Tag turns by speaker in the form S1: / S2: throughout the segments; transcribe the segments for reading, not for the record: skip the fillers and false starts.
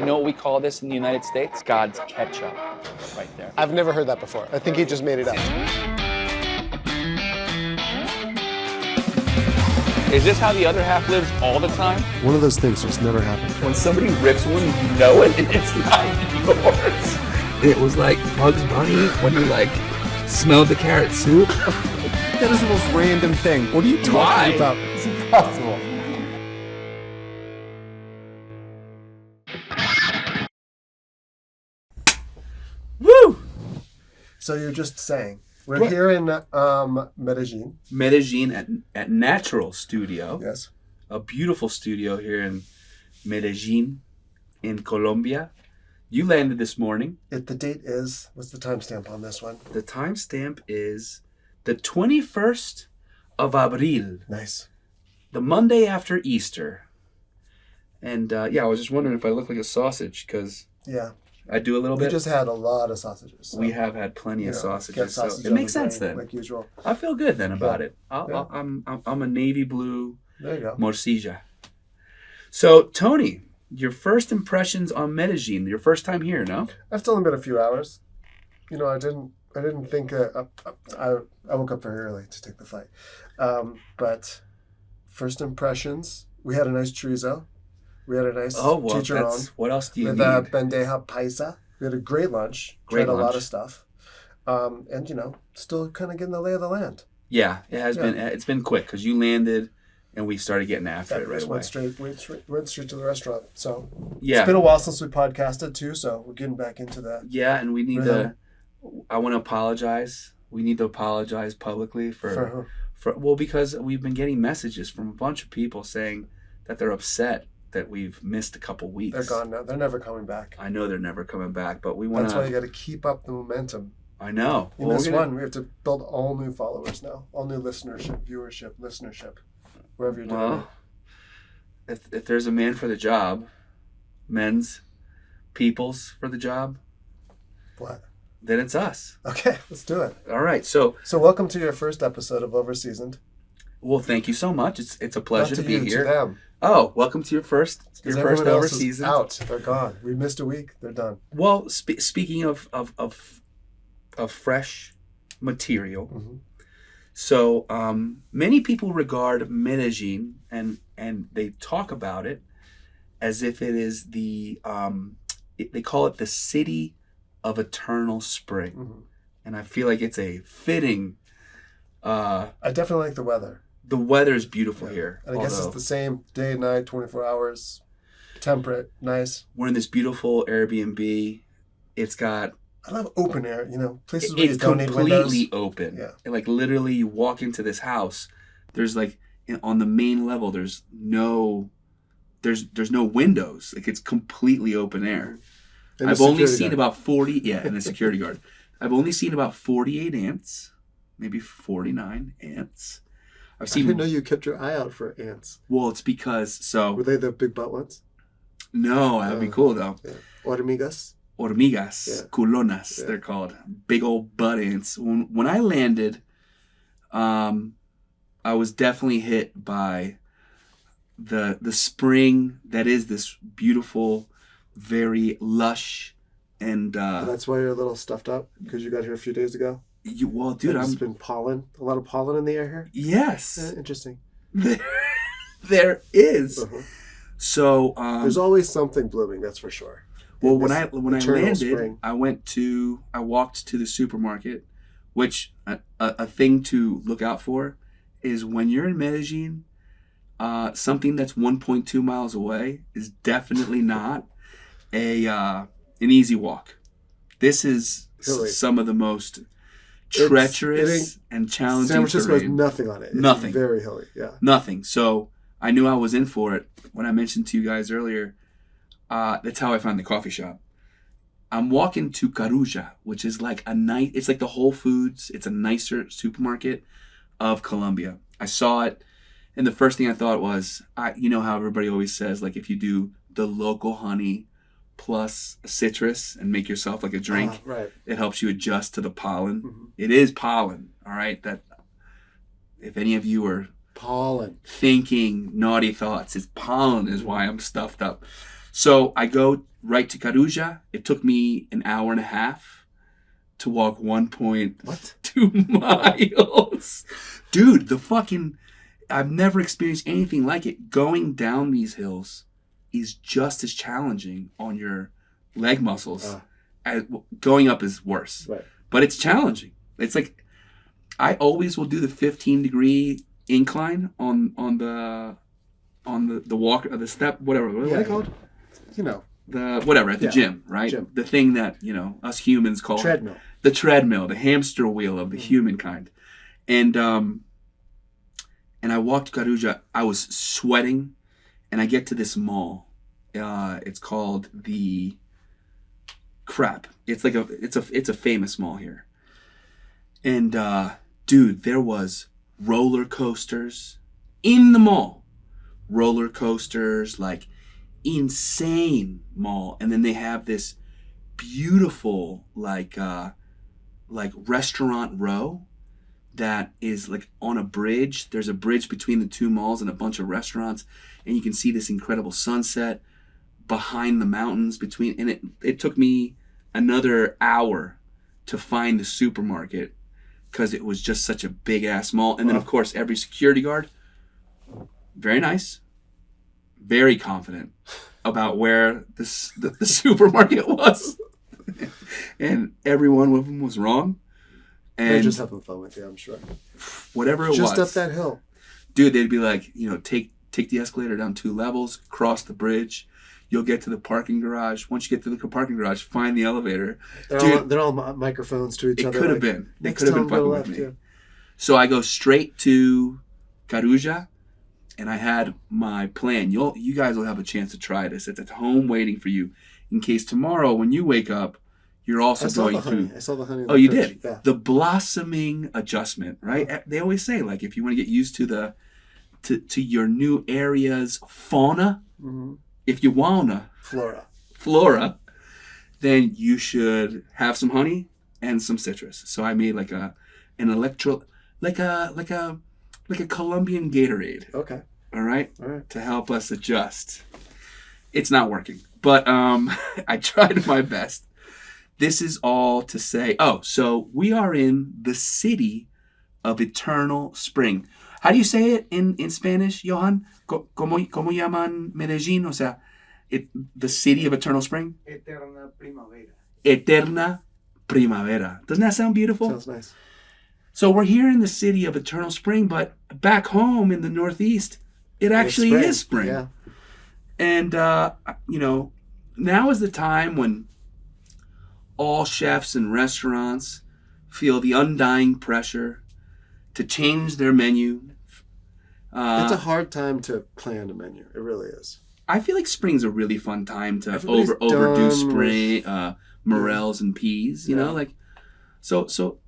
S1: know what we call this in the United States? God's ketchup, right there.
S2: I've never heard that before. I think he just made it up.
S1: Is this how the other half lives all the time?
S2: One of those things just never happened.
S1: When somebody rips one, you know it, and it's not yours.
S3: It was like Bugs Bunny when he like smelled the carrot soup.
S2: That is the most random thing. What are you talking about? It's impossible.
S3: Woo!
S2: So you're just saying, we're here in Medellin.
S3: Medellin at Natural Studio.
S2: Yes.
S3: A beautiful studio here in Medellin, in Colombia. You landed this morning.
S2: The date is, what's the timestamp on this one?
S3: The timestamp is the 21st of Abril.
S2: Nice.
S3: The Monday after Easter. And I was just wondering if I look like a sausage, because I do a little bit.
S2: We just had a lot of sausages. So,
S3: we have had plenty of sausages,
S2: sausage
S3: so it makes sense then.
S2: Like usual.
S3: I feel good then about it. I'm a navy blue
S2: there you go.
S3: morcilla. So Tony, your first impressions on Medellin? Your first time here, no?
S2: I've only been a few hours. You know, I didn't think I woke up very early to take the flight. But first impressions, we had a nice chorizo. We had a nice chicharron.
S3: What else do you
S2: need? Bandeja paisa. We had a great lunch. Tried a lot of stuff. And, still kind of getting the lay of the land.
S3: Yeah, it has been. It's been quick because you landed and we started getting after it right away.
S2: Went straight to the restaurant. So
S3: it's
S2: been a while since we podcasted too, so we're getting back into that.
S3: Yeah, and we need I want to apologize. We need to apologize publicly for because we've been getting messages from a bunch of people saying that they're upset that we've missed a couple weeks.
S2: They're gone now. They're never coming back.
S3: I know they're never coming back, but we want to...
S2: That's why you got to keep up the momentum.
S3: I know.
S2: We missed one. We have to build all new followers now. All new listenership, wherever you're doing it.
S3: If there's a man for the job, peoples for the job.
S2: What?
S3: Then it's us.
S2: Okay, let's do it.
S3: All right, so
S2: welcome to your first episode of Overseasoned.
S3: Well, thank you so much. It's a pleasure to be here.
S2: To them.
S3: Oh, welcome to your first Overseasoned.
S2: Out. They're gone. We missed a week. They're done.
S3: Well, speaking of fresh material, so many people regard Medellin and they talk about it as if it is they call it the city of eternal spring, and I feel like it's a fitting.
S2: I definitely like the weather.
S3: The weather is beautiful here.
S2: And I guess it's the same day and night, 24 hours, temperate, nice.
S3: We're in this beautiful Airbnb. It's got...
S2: I love open air, places where you don't need windows.
S3: It's completely open.
S2: Yeah.
S3: And literally you walk into this house, there's on the main level, there's no windows. It's completely open air.
S2: And
S3: I've only seen about 40... Yeah, and a security guard. I've only seen about 48 ants, maybe 49 ants.
S2: I didn't know you kept your eye out for ants.
S3: Well, it's because Were
S2: they the big butt ones?
S3: No, that'd be cool though.
S2: Yeah. Hormigas,
S3: culonas, they're called. Big old butt ants. When I landed, I was definitely hit by the spring that is this beautiful, very lush, and
S2: that's why you're a little stuffed up because you got here a few days ago.
S3: Well, dude,
S2: There's been pollen. A lot of pollen in the air here.
S3: Yes.
S2: Interesting.
S3: There is. So
S2: there's always something blooming. That's for sure.
S3: Well, when I landed,
S2: spring.
S3: I walked to the supermarket, which a thing to look out for is when you're in Medellin, something that's 1.2 miles away is definitely not an easy walk. This is some of the most treacherous and challenging
S2: San Francisco has
S3: terrain.
S2: nothing on it. It's
S3: nothing.
S2: Very hilly, yeah.
S3: Nothing. So I knew I was in for it. When I mentioned to you guys earlier, that's how I found the coffee shop. I'm walking to Carulla, which is it's like the Whole Foods. It's a nicer supermarket of Colombia. I saw it, and the first thing I thought was, you know how everybody always says, if you do the local honey plus citrus and make yourself a drink,
S2: right.
S3: It helps you adjust to the pollen. It is pollen, all right? That if any of you are
S2: pollen
S3: thinking naughty thoughts, it's pollen is why I'm stuffed up. So I go right to Caruja. It took me an hour and a half to walk 1.2 miles. Dude, I've never experienced anything like it. Going down these hills is just as challenging on your leg muscles. As going up is worse.
S2: Right.
S3: But it's challenging. It's like, I always will do the 15-degree incline on the walk, or the step, whatever. What are they called?
S2: You know.
S3: At the gym, right?
S2: Gym.
S3: The thing that, us humans call
S2: Treadmill.
S3: The treadmill, the hamster wheel of the humankind. And I walked Caruja. I was sweating, and I get to this mall. It's called the crap. It's like it's a famous mall here. And dude, there was roller coasters in the mall. Roller coasters, like insane mall. And then they have this beautiful like restaurant row that is like on a bridge. There's a bridge between the two malls and a bunch of restaurants, and you can see this incredible sunset behind the mountains between. And it took me another hour to find the supermarket because it was just such a big ass mall. And then of course every security guard, very nice, very confident about where the supermarket was. And every one of them was wrong. And
S2: They're just having fun with you, I'm sure.
S3: Whatever it was.
S2: Just up that hill.
S3: Dude, they'd be like, take the escalator down 2 levels, cross the bridge. You'll get to the parking garage. Once you get to the parking garage, find the elevator.
S2: They're all microphones to each other.
S3: It could have been. They could have been fucking with me. So I go straight to Caruja, and I had my plan. You guys will have a chance to try this. It's at home waiting for you in case tomorrow when you wake up, you're also going through.
S2: I saw the honey.
S3: Oh, you
S2: fridge.
S3: did?
S2: Yeah.
S3: The blossoming adjustment, right? Oh. They always say, like, if you want to get used to to your new area's fauna, if you wanna flora, then you should have some honey and some citrus. So I made like a Colombian Gatorade.
S2: Okay.
S3: All right. To help us adjust. It's not working, but I tried my best. This is all to say. Oh, so we are in the city of eternal spring. How do you say it in Spanish, Johan? ¿Cómo llaman Medellín? O sea, the city of eternal spring?
S1: Eterna primavera.
S3: Eterna primavera. Doesn't that sound beautiful?
S2: Sounds nice.
S3: So we're here in the city of eternal spring, but back home in the Northeast, it actually is spring.
S2: Yeah.
S3: And, now is the time when all chefs and restaurants feel the undying pressure to change their menu.
S2: It's a hard time to plan a menu. It really is.
S3: I feel like spring's a really fun time to
S2: Everybody's
S3: overdo
S2: done
S3: spring, morels and peas. You know, like so.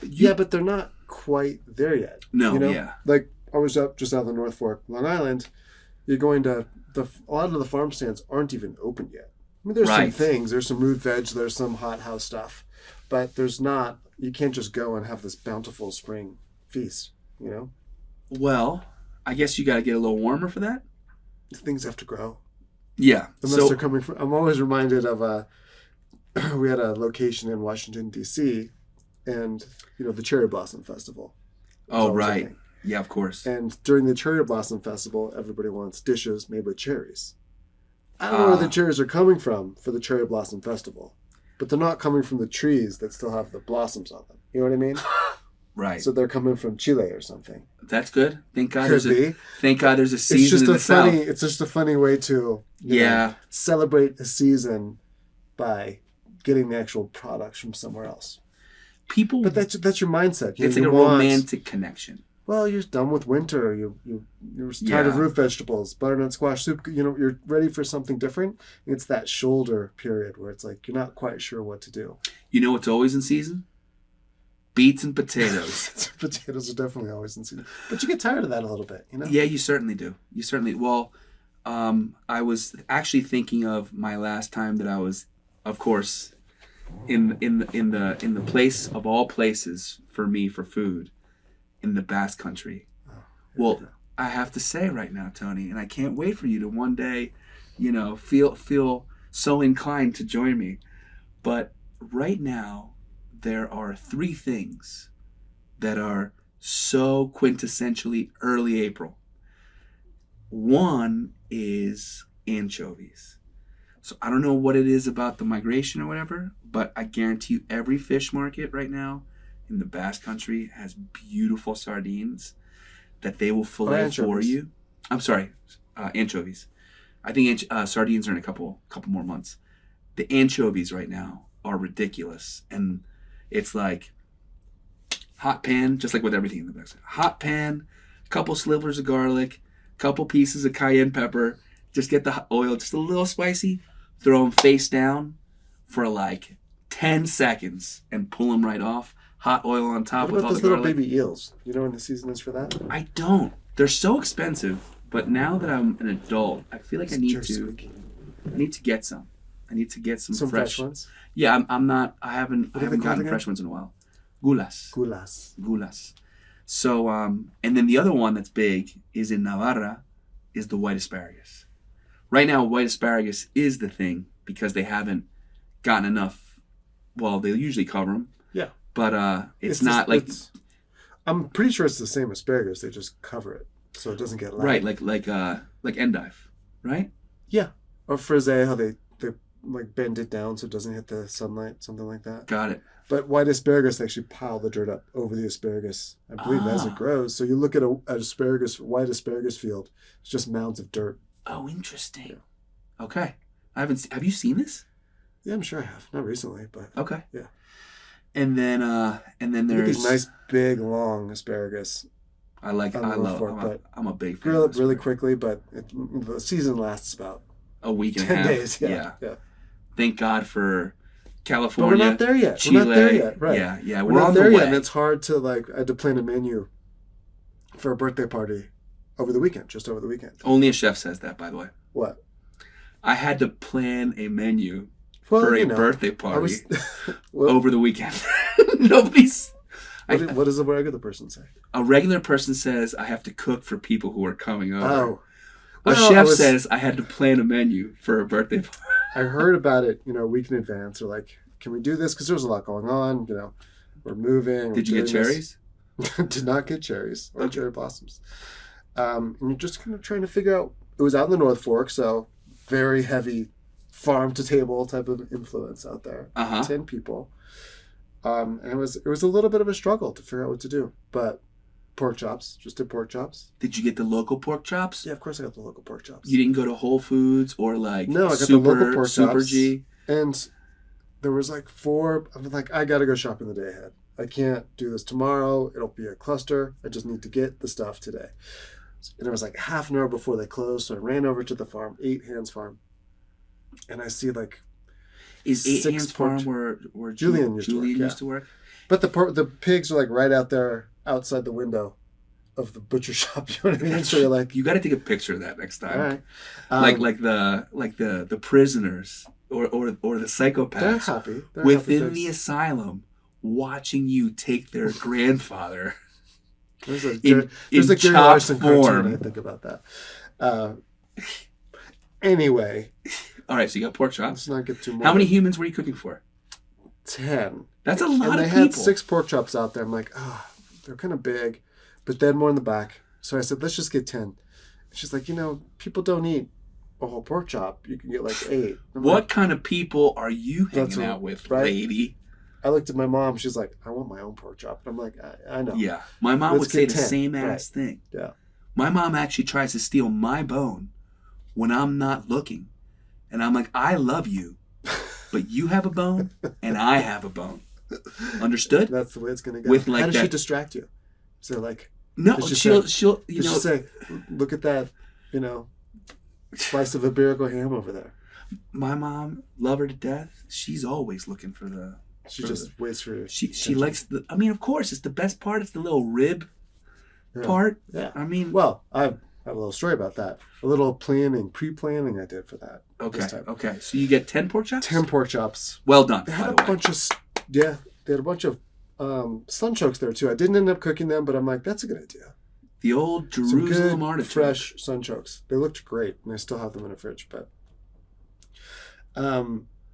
S2: Yeah, but they're not quite there yet.
S3: No,
S2: you know?
S3: yeah.
S2: Like I was up just out of the North Fork, Long Island. You're going to a lot of the farm stands aren't even open yet. I mean, there's some things. There's some root veg. There's some hothouse stuff, but there's not. You can't just go and have this bountiful spring feast. You know.
S3: Well, I guess you got to get a little warmer for that.
S2: Things have to grow.
S3: Yeah.
S2: Unless they're coming from. I'm always reminded of we had a location in Washington D.C. and the Cherry Blossom Festival.
S3: Oh right. Yeah, of course.
S2: And during the Cherry Blossom Festival, everybody wants dishes made with cherries. I don't know where the cherries are coming from for the Cherry Blossom Festival, but they're not coming from the trees that still have the blossoms on them. You know what I mean?
S3: Right.
S2: So they're coming from Chile or something.
S3: That's good. Thank God
S2: there's
S3: a season in the South.
S2: It's just a funny way to celebrate a season by getting the actual products from somewhere else. But that's your mindset.
S3: It's like a romantic connection.
S2: Well, you're done with winter. You're tired of root vegetables, butternut squash soup. You're ready for something different. It's that shoulder period where it's like you're not quite sure what to do. You
S3: know what's always in season? Beets and potatoes.
S2: Potatoes are definitely always in season. But you get tired of that a little bit,
S3: Yeah, you certainly do. Well, I was actually thinking of my last time that I was, of course, in the place of all places for me for food, in the Basque Country. Well, I have to say right now, Tony, and I can't wait for you to one day feel so inclined to join me. But right now, there are 3 things that are so quintessentially early April. One is anchovies. So I don't know what it is about the migration or whatever, but I guarantee you every fish market right now in the Basque Country has beautiful sardines that they will fillet for you. I'm sorry, anchovies. I think sardines are in a couple more months. The anchovies right now are ridiculous, and it's like hot pan, just like with everything in the Basque. Hot pan, couple slivers of garlic, couple pieces of cayenne pepper. Just get the oil just a little spicy. Throw them face down for like 10 seconds and pull them right off. Hot oil on top with all the garlic.
S2: What about those little baby eels? You know when the season is for that?
S3: I don't. They're so expensive. But now that I'm an adult, I feel like I need to get some. I need to get some fresh
S2: ones.
S3: Yeah, I haven't gotten fresh ones in a while. Gulas. So and then the other one that's big is in Navarra is the white asparagus. Right now, white asparagus is the thing because they haven't gotten enough. Well, they usually cover them. Yeah. But it's not like.
S2: I'm pretty sure it's the same asparagus. They just cover it so it doesn't get light.
S3: Right, like endive, right?
S2: Yeah. Or frisee, how they like bend it down so it doesn't hit the sunlight, something like that.
S3: Got it.
S2: But white asparagus, they actually pile the dirt up over the asparagus, I believe, as it grows. So you look at an white asparagus field, it's just mounds of dirt.
S3: Oh, interesting. Yeah. Okay. Have you seen this?
S2: Yeah, I'm sure I have. Not recently, but
S3: okay.
S2: Yeah.
S3: And then there's
S2: these nice big long asparagus.
S3: I'm a big fan.
S2: Grill it really quickly, but the season lasts about
S3: a week and
S2: 10
S3: a half.
S2: days. Yeah.
S3: Thank God for California.
S2: But we're not there yet.
S3: Chile.
S2: We're not there yet. Right.
S3: Yeah.
S2: We're not there yet, and it's hard to I had to plan a menu for a birthday party just over the weekend.
S3: Only a chef says that, by the way.
S2: What?
S3: I had to plan a menu for a birthday party over the weekend. Nobody's.
S2: What does a regular person say?
S3: A regular person says I have to cook for people who are coming over.
S2: Oh.
S3: A chef says I had to plan a menu for a birthday party.
S2: I heard about it, a week in advance. They're like, can we do this? Because there was a lot going on. We're moving.
S3: Did you get cherries?
S2: Did not get cherries or cherry blossoms. And you're just kind of trying to figure out. It was out in the North Fork, so very heavy farm to table type of influence out there. 10 people. And it was a little bit of a struggle to figure out what to do. But pork chops, just did pork chops.
S3: Did you get the local pork chops?
S2: Yeah, of course I got the local pork chops.
S3: You didn't go to Whole Foods or
S2: No, I got the local pork
S3: Super
S2: chops.
S3: G?
S2: And there was 4, I'm like, I got to go shopping the day ahead. I can't do this tomorrow. It'll be a cluster. I just need to get the stuff today. And it was half an hour before they closed, so I ran over to the farm, 8 Hands Farm. And I see
S3: Is 8 Hands Farm where
S2: Julian
S3: used to work?
S2: But the pigs are right out there outside the window of the butcher shop. You know what I mean? So you're
S3: you got to take a picture of that next time.
S2: All right.
S3: Like the prisoners or the psychopaths.
S2: They're happy.
S3: Within the asylum, watching you take their grandfather.
S2: There's a Gary Larson cartoon. I think about that. Anyway.
S3: All right, so you got pork chops.
S2: Let's not get too much.
S3: How many humans were you cooking for?
S2: 10.
S3: That's a lot of people.
S2: And they had 6 pork chops out there. I'm like, they're kind of big, but they had more in the back. So I said, let's just get 10. And she's like, people don't eat a whole pork chop. You can get 8.
S3: What kind of people are you hanging out with, lady?
S2: I looked at my mom. She's like, I want my own pork chop. And I'm like, I know.
S3: Yeah. My mom would say the same ass thing.
S2: Yeah.
S3: My mom actually tries to steal my bone when I'm not looking. And I'm like, I love you, but you have a bone and I have a bone. Understood?
S2: That's the way it's going to go. How does she distract you? So
S3: no, she'll
S2: say, look at that, slice of Iberico ham over there.
S3: My mom, love her to death. She's always looking for the.
S2: She just waits for you.
S3: She likes the. I mean, of course, it's the best part. It's the little rib part.
S2: Yeah.
S3: I mean,
S2: well, I have a little story about that. A little pre-planning I did for that.
S3: Okay. So you get 10 pork chops?
S2: 10 pork chops.
S3: Well done.
S2: They had a bunch of sunchokes there too. I didn't end up cooking them, but I'm like, that's a good idea.
S3: The old Jerusalem artichoke.
S2: Fresh sunchokes. They looked great, and I still have them in the fridge, but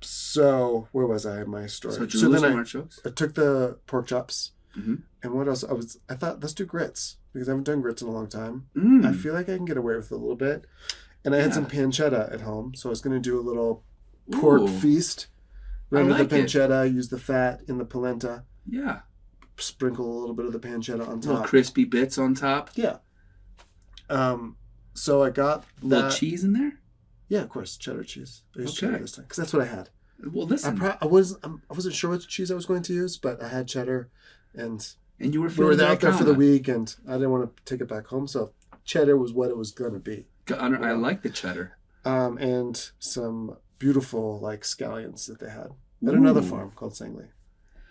S2: So where was I in my story?
S3: So
S2: So then
S3: artichokes.
S2: I took the pork chops,
S3: Mm-hmm.
S2: and what else? I thought let's do grits because I haven't done grits in a long time.
S3: Mm.
S2: I feel like I can get away with it a little bit, and I had some pancetta at home, so I was going to do a little pork feast. Render the pancetta, use the fat in the polenta.
S3: Yeah.
S2: Sprinkle a little bit of the pancetta on top.
S3: Little crispy bits on top.
S2: Yeah. So I got
S3: a little cheese in there.
S2: Yeah, of course, cheddar cheese. I used cheddar this time because that's what I had.
S3: Well, listen,
S2: I wasn't sure what cheese I was going to use, but I had cheddar, and
S3: you were
S2: we were out there for the week, and I didn't want to take it back home, so cheddar was what it was going to be.
S3: I like the cheddar.
S2: And some beautiful like scallions that they had at another farm called Sangley.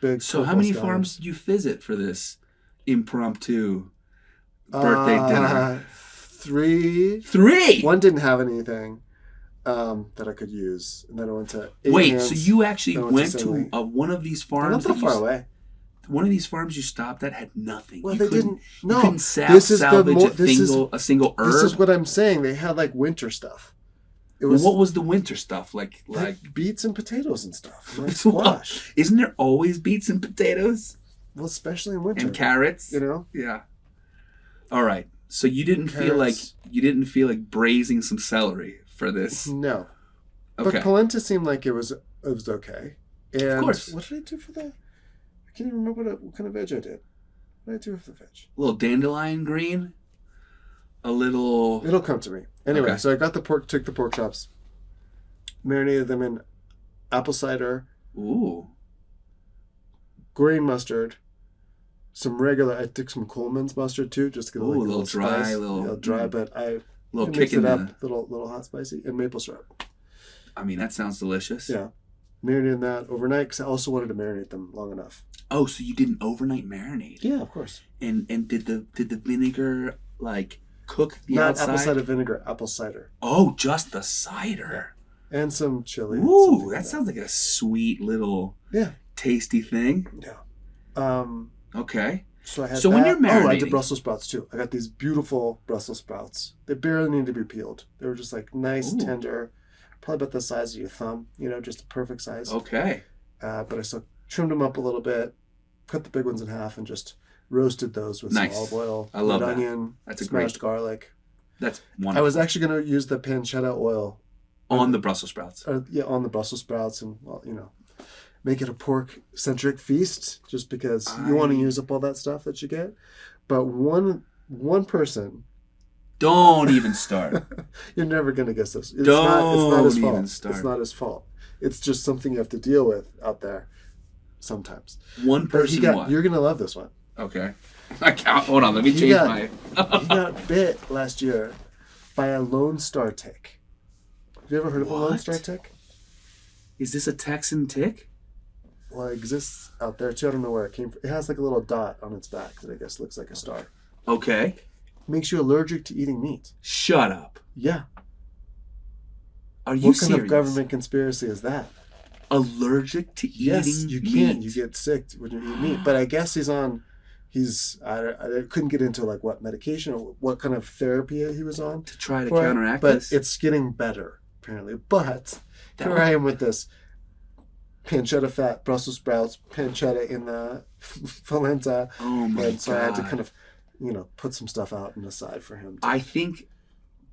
S2: Big.
S3: So how many farms did you visit for this impromptu birthday dinner?
S2: 3.
S3: 3.
S2: One didn't have anything that I could use, and then I went to.
S3: So you actually went to one of these farms?
S2: They're not that far away.
S3: One of these farms you stopped at had nothing.
S2: Well, they didn't. No,
S3: you couldn't salvage a single herb.
S2: This is what I'm saying. They had like winter stuff.
S3: What was the winter stuff like
S2: beets and potatoes and stuff, like squash?
S3: Isn't there always beets and potatoes?
S2: Well, especially in winter.
S3: And carrots. Yeah. All right. So you didn't feel like braising some celery for this.
S2: No.
S3: Okay.
S2: But polenta seemed like it was okay. And
S3: of course.
S2: What did I do for that? I can't even remember what kind of veg I did. What did I do with the veg?
S3: A little dandelion green. A little.
S2: It'll come to me. Anyway, So I got took the pork chops, marinated them in apple cider.
S3: Ooh.
S2: Green mustard. Some regular. I took some Coleman's mustard too, just to get a little
S3: dry,
S2: spice. Dry, but I
S3: little
S2: mixed it up, little hot spicy, and maple syrup.
S3: I mean, that sounds delicious.
S2: Yeah, marinated that overnight because I also wanted to marinate them long enough.
S3: Oh, so you did an overnight marinade?
S2: Yeah, of course.
S3: And did the vinegar like cook the
S2: Not
S3: outside?
S2: apple cider vinegar, apple cider.
S3: Oh, just the cider.
S2: Yeah. And some chili.
S3: Ooh, that sounds like a sweet little tasty thing.
S2: Yeah.
S3: Okay.
S2: So I had
S3: when you're marinating,
S2: I did Brussels sprouts too. I got these beautiful Brussels sprouts. They barely need to be peeled. They were just like nice, tender, probably about the size of your thumb. Just a perfect size.
S3: Okay.
S2: But I still trimmed them up a little bit, cut the big ones in half, and just roasted those with some olive oil,
S3: I love
S2: onion, smashed garlic.
S3: That's wonderful.
S2: I was actually going to use the pancetta oil
S3: on the Brussels sprouts.
S2: On the Brussels sprouts, and make it a pork-centric feast, just because you want to use up all that stuff that you get. But one person.
S3: Don't even start.
S2: You're never going to guess this. It's
S3: Don't
S2: not his fault.
S3: even start.
S2: It's not his fault. It's just something you have to deal with out there sometimes.
S3: One person.
S2: You're going to love this one.
S3: Okay. Hold on. Let me change my.
S2: He got bit last year by a Lone Star tick. Have you ever heard of a Lone Star tick?
S3: Is this a Texan tick?
S2: Well, it exists out there too. I don't know where it came from. It has like a little dot on its back that I guess looks like a star.
S3: Okay.
S2: Makes you allergic to eating meat.
S3: Shut up.
S2: Yeah.
S3: Are you serious?
S2: What kind of government conspiracy is that?
S3: Allergic to eating meat?
S2: You can't. You get sick when you eat meat. But I guess I couldn't get into like what medication or what kind of therapy he was on.
S3: To try to counteract this?
S2: But it's getting better, apparently. But here I am with this pancetta fat, Brussels sprouts, pancetta in the polenta.
S3: Oh my God.
S2: And so I had to kind of, put some stuff out and aside for him.
S3: I think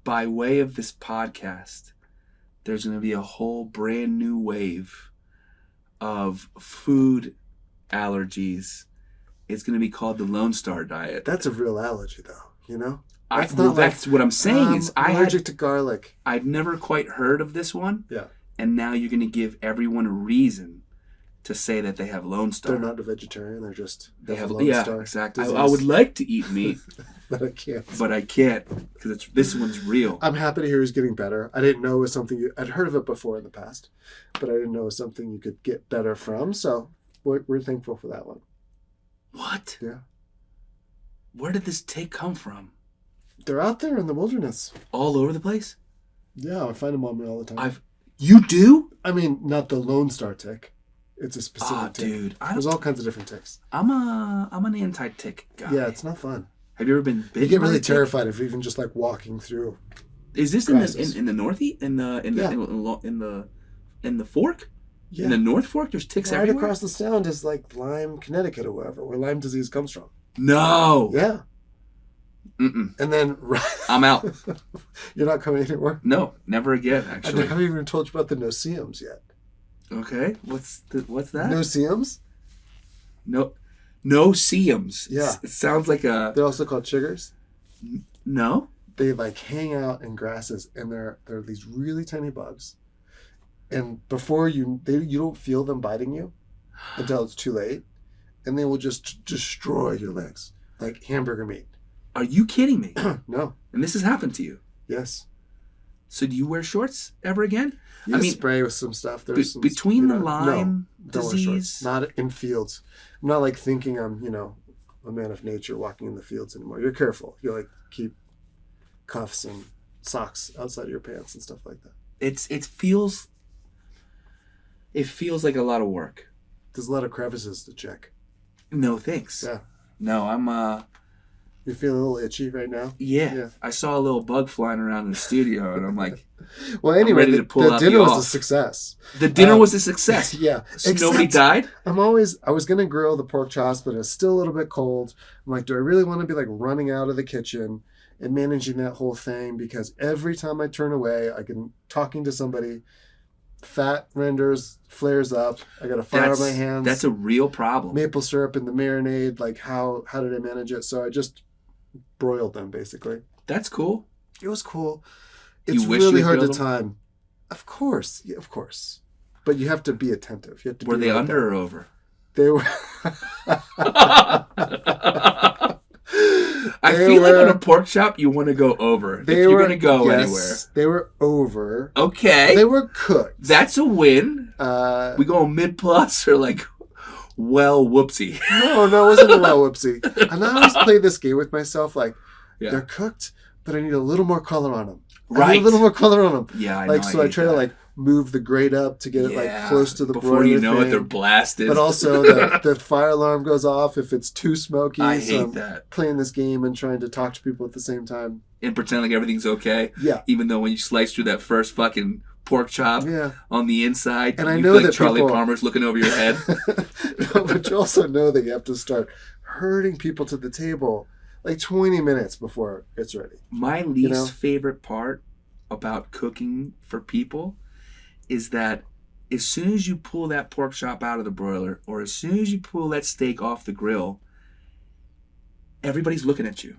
S3: by way of this podcast, there's going to be a whole brand new wave of food allergies. It's going to be called the Lone Star diet.
S2: That's a real allergy, though,
S3: That's what I'm saying.
S2: I'm allergic to garlic.
S3: I'd never quite heard of this one.
S2: Yeah.
S3: And now you're going to give everyone a reason to say that they have Lone Star.
S2: They're not a vegetarian. They have
S3: Lone Star. Exactly. I would like to eat meat.
S2: But I can't.
S3: Because this one's real.
S2: I'm happy to hear he's getting better. I didn't know it was something I'd heard of it before in the past, but I didn't know it was something you could get better from. So we're thankful for that one.
S3: What?
S2: Yeah.
S3: Where did this tick come from?
S2: They're out there in the wilderness.
S3: All over the place?
S2: Yeah, I find them on me all the time.
S3: You do?
S2: I mean, not the Lone Star tick. It's a specific tick.
S3: Dude.
S2: There's all kinds of different ticks.
S3: I'm an anti-tick guy.
S2: Yeah, it's not fun.
S3: Have you ever been bitten?
S2: You get really terrified of even just like walking through
S3: Is this in the Northeast in the Fork?
S2: Yeah.
S3: In the North Fork, there's ticks
S2: right
S3: everywhere.
S2: across the sound is like Lyme, Connecticut, or wherever, where Lyme disease comes from.
S3: No.
S2: Yeah.
S3: Mm-mm.
S2: And then
S3: I'm out.
S2: You're not coming anymore.
S3: No, never again. Actually,
S2: I haven't even told you about the no-see-ums yet.
S3: Okay, what's that?
S2: No-see-ums?
S3: No-see-ums.
S2: Yeah.
S3: It sounds like a.
S2: They're also called chiggers.
S3: No.
S2: They like hang out in grasses, and they're these really tiny bugs. And before you don't feel them biting you until it's too late, and they will just destroy your legs like hamburger meat.
S3: Are you kidding me?
S2: No.
S3: And this has happened to you?
S2: Yes.
S3: So do you wear shorts ever again?
S2: I mean, spray with some stuff. There's some,
S3: between the Lyme disease.
S2: Not in fields. I'm not like thinking I'm a man of nature walking in the fields anymore. You're careful. You like keep cuffs and socks outside of your pants and stuff like that.
S3: It feels like a lot of work.
S2: There's a lot of crevices to check.
S3: No thanks.
S2: Yeah.
S3: No, I'm
S2: You feeling a little itchy right now?
S3: Yeah. I saw a little bug flying around in the studio, and I'm like,
S2: well, anyway, the dinner was a success.
S3: The dinner was a success.
S2: Yeah.
S3: So nobody died?
S2: I was going to grill the pork chops, but it's still a little bit cold. I'm like, do I really want to be like running out of the kitchen and managing that whole thing? Because every time I turn away, I can talking to somebody, fat renders, flares up. I got a fire on my hands.
S3: That's a real problem.
S2: Maple syrup in the marinade. Like, how did I manage it? So I just broiled them, basically.
S3: That's cool.
S2: It was cool. It's really hard to time. Of course. Yeah, of course. But you have to be attentive. You have to.
S3: Were they under or over?
S2: They were.
S3: I feel like on a pork chop, you want to go over. If you're going to go anywhere.
S2: They were over.
S3: Okay.
S2: They were cooked.
S3: That's a win. We go mid-plus or like, well, whoopsie.
S2: No, it wasn't a well whoopsie. And I always play this game with myself like, they're cooked, but I need a little more color on them.
S3: Right.
S2: I need a little more color on them.
S3: Yeah, I know.
S2: So I try to like move the grate up to get it like close to the
S3: before you know it, they're blasted.
S2: But also the fire alarm goes off if it's too smoky.
S3: I hate that.
S2: Playing this game and trying to talk to people at the same time.
S3: And pretend like everything's okay.
S2: Yeah.
S3: Even though when you slice through that first fucking pork chop on the inside,
S2: and I
S3: you
S2: know
S3: feel like
S2: that
S3: Charlie Palmer's looking over your head.
S2: No, but you also know that you have to start herding people to the table like 20 minutes before it's ready.
S3: My least favorite part about cooking for people is that as soon as you pull that pork chop out of the broiler or as soon as you pull that steak off the grill, everybody's looking at you.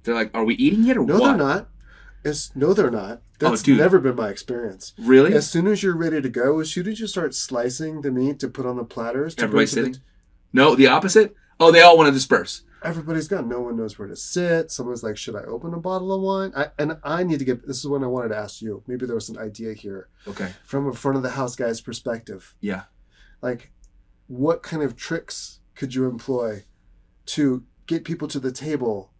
S3: They're like, are we eating it or
S2: no,
S3: what?
S2: They're not. No, they're not. That's never been my experience.
S3: Really?
S2: As soon as you're ready to go, as soon as you start slicing the meat to put on the platters.
S3: Everybody's sitting? No, the opposite? Oh, they all want to disperse.
S2: Everybody's gone. No one knows where to sit. Someone's like, should I open a bottle of wine? I need to get, this is what I wanted to ask you. Maybe there was an idea here.
S3: Okay.
S2: From a front of the house guy's perspective.
S3: Yeah. Like,
S2: what kind of tricks could you employ to get people to the table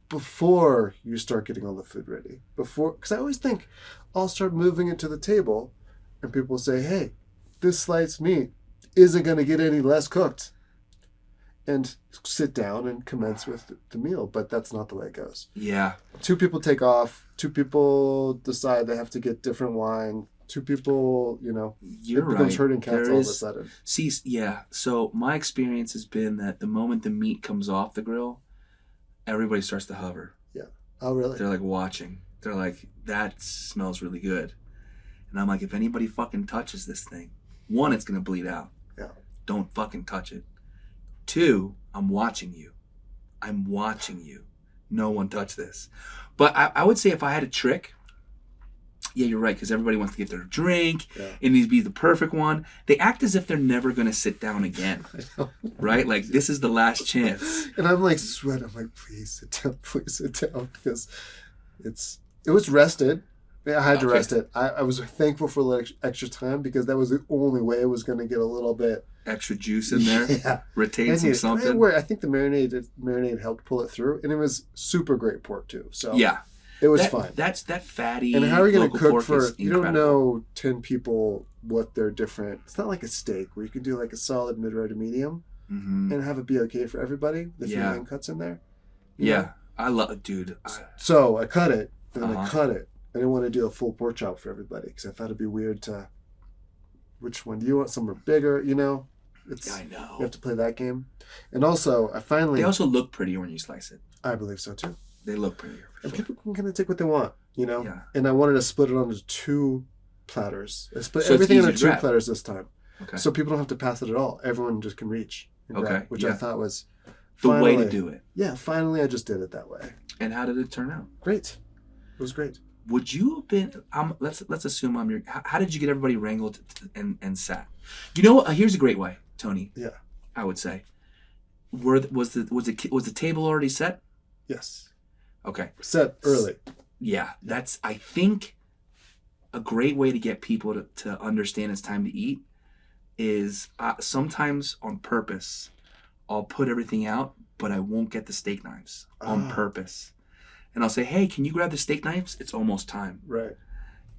S2: before you start getting all the food ready? Because I always think I'll start moving it to the table and people will say, hey, this sliced meat isn't going to get any less cooked. And sit down and commence with the meal. But that's not the way it goes.
S3: Yeah. 2
S2: people take off. 2 people decide they have to get different wine. 2 people,
S3: You're
S2: it becomes
S3: right.
S2: herding cats all of a sudden.
S3: See, yeah. So my experience has been that the moment the meat comes off the grill, everybody starts to hover.
S2: Yeah. Oh, really?
S3: They're like watching. They're like, that smells really good. And I'm like, if anybody fucking touches this thing, 1, it's going to bleed out.
S2: Yeah.
S3: Don't fucking touch it. 2, I'm watching you. I'm watching you. No one touch this. But I would say if I had a trick, yeah, you're right, because everybody wants to get their drink. Yeah. It needs to be the perfect one. They act as if they're never going to sit down again. Right? Like, this is the last chance.
S2: And I'm like, sweating. I'm like, please sit down. Because it was rested. I had to rest it. I was thankful for the extra time because that was the only way it was going to get a little bit
S3: extra juice in there.
S2: Yeah.
S3: Retain some something.
S2: I think the marinade helped pull it through, and it was super great pork too. So
S3: yeah,
S2: it was fine.
S3: That fatty.
S2: And how are you going to cook for? You
S3: incredible.
S2: Don't know 10 people what they're different. It's not like a steak where you can do like a solid mid-rare to medium and have it be okay for everybody. The few cuts in there.
S3: Yeah, I love, dude.
S2: So I cut it, and then I cut it I didn't want to do a full pork chop for everybody because I thought it'd be weird to. Which one do you want? Some are bigger, you know.
S3: I know.
S2: You have to play that game. And also,
S3: They also look prettier when you slice it.
S2: I believe so too.
S3: They look prettier. For
S2: And
S3: sure.
S2: people can kind of take what they want, you know.
S3: Yeah.
S2: And I wanted to split it onto 2 platters. I split
S3: So it's
S2: everything
S3: easy
S2: into
S3: to
S2: 2
S3: grab.
S2: platters this time,
S3: Okay.
S2: so people don't have to pass it at all. Everyone just can reach. And grab, which I thought was
S3: the way to
S2: finally-
S3: do it.
S2: Yeah, finally, I just did it that way.
S3: And how did it turn out?
S2: Great. It was great.
S3: Would you have been? Let's assume I'm your. How did you get everybody wrangled and sat? You know, here's a great way, Tony.
S2: Yeah.
S3: I would say, was the table already set?
S2: Yes.
S3: Okay.
S2: Set early.
S3: Yeah, that's I think a great way to get people to understand it's time to eat is sometimes on purpose I'll put everything out, but I won't get the steak knives on purpose. And I'll say, hey, can you grab the steak knives? It's almost time.
S2: Right.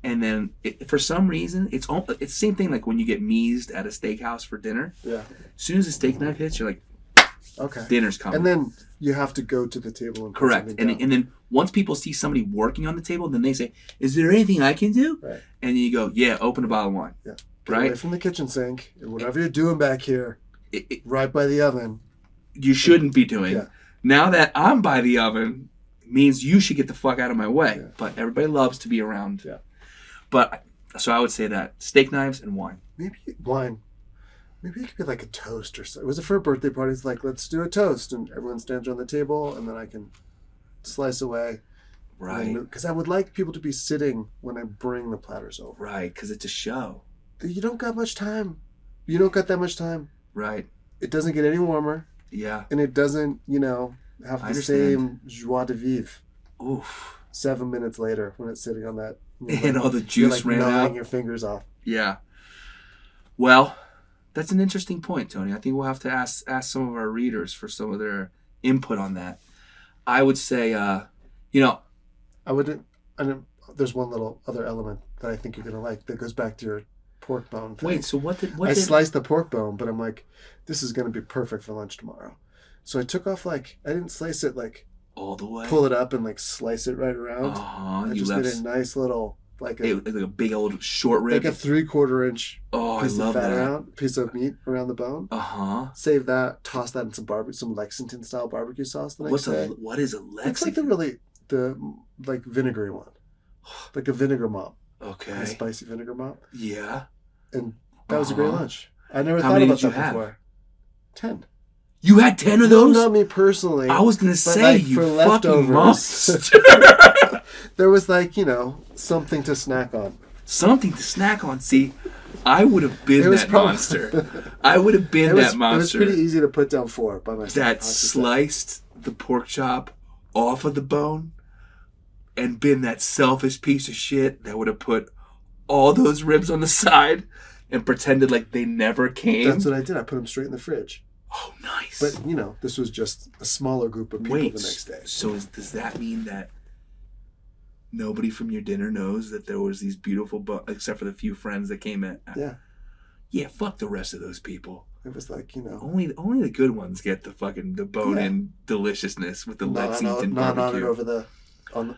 S3: And then for some reason, it's the same thing like when you get meased at a steakhouse for dinner.
S2: Yeah.
S3: As soon as the steak knife hits, you're like,
S2: Okay.
S3: dinner's coming.
S2: And then you have to go to the table and put
S3: correct.
S2: something down.
S3: And then once people see somebody working on the table, then they say, is there anything I can do?
S2: Right.
S3: And then you go, yeah, open a bottle of wine.
S2: Yeah. Get
S3: Right?
S2: away from the kitchen sink and whatever you're doing back here,
S3: It,
S2: right by the oven.
S3: you shouldn't be doing.
S2: Yeah.
S3: Now that I'm by the oven, means you should get the fuck out of my way.
S2: Yeah.
S3: But everybody loves to be around.
S2: Yeah.
S3: But so I would say that steak knives and wine.
S2: Maybe wine. Maybe it could be like a toast or something. It was for a birthday party. It's like, let's do a toast. And everyone stands around the table and then I can slice away.
S3: Right.
S2: Because I would like people to be sitting when I bring the platters over.
S3: Right. Because it's a show.
S2: You don't got much time. You don't got that much time.
S3: Right.
S2: It doesn't get any warmer.
S3: Yeah.
S2: And it doesn't, have
S3: I
S2: the
S3: understand.
S2: same joie de vivre
S3: Oof.
S2: 7 minutes later when it's sitting on that.
S3: And all the
S2: you're
S3: juice
S2: like
S3: ran
S2: gnawing
S3: out.
S2: your fingers off.
S3: Yeah. Well, that's an interesting point, Tony. I think we'll have to ask some of our readers for some of their input on that. I would say,
S2: There's one little other element that I think you're going to like that goes back to your pork bone thing.
S3: wait, so what did...
S2: I sliced the pork bone, but I'm like, this is going to be perfect for lunch tomorrow. So I took off I didn't slice it
S3: all the way?
S2: pull it up and slice it right around.
S3: Uh-huh.
S2: I
S3: You
S2: just
S3: left...
S2: did a nice little,
S3: like a big old short rib.
S2: like a 3/4 inch
S3: Oh, I
S2: piece
S3: love
S2: of fat
S3: that.
S2: piece of meat around the bone.
S3: Uh-huh.
S2: Save that, toss that in some Lexington style barbecue sauce the next day.
S3: What is a Lexington?
S2: It's like the vinegary one. Like a vinegar mop.
S3: Okay.
S2: A spicy vinegar mop.
S3: Yeah.
S2: And that was a great lunch. I never
S3: How
S2: thought
S3: many
S2: about
S3: did you
S2: that
S3: have?
S2: before. 10.
S3: You had 10 of
S2: No,
S3: those?
S2: not me personally.
S3: I was gonna say
S2: like,
S3: you
S2: for
S3: fucking
S2: leftovers.
S3: monster.
S2: There was something to snack on.
S3: Something to snack on. See, I would have been
S2: It was
S3: that
S2: probably-
S3: monster. I would have been that monster.
S2: It was pretty easy to put down 4 by myself.
S3: that sliced the pork chop off of the bone and been that selfish piece of shit that would have put all those ribs on the side and pretended like they never came.
S2: That's what I did. I put them straight in the fridge.
S3: Oh, nice.
S2: But, this was just a smaller group of people the next day.
S3: So does that mean that nobody from your dinner knows that there was these beautiful except for the few friends that came in?
S2: Yeah.
S3: Yeah, fuck the rest of those people.
S2: It was like,
S3: Only the good ones get the bone-in deliciousness with the Lexington
S2: not on it
S3: barbecue.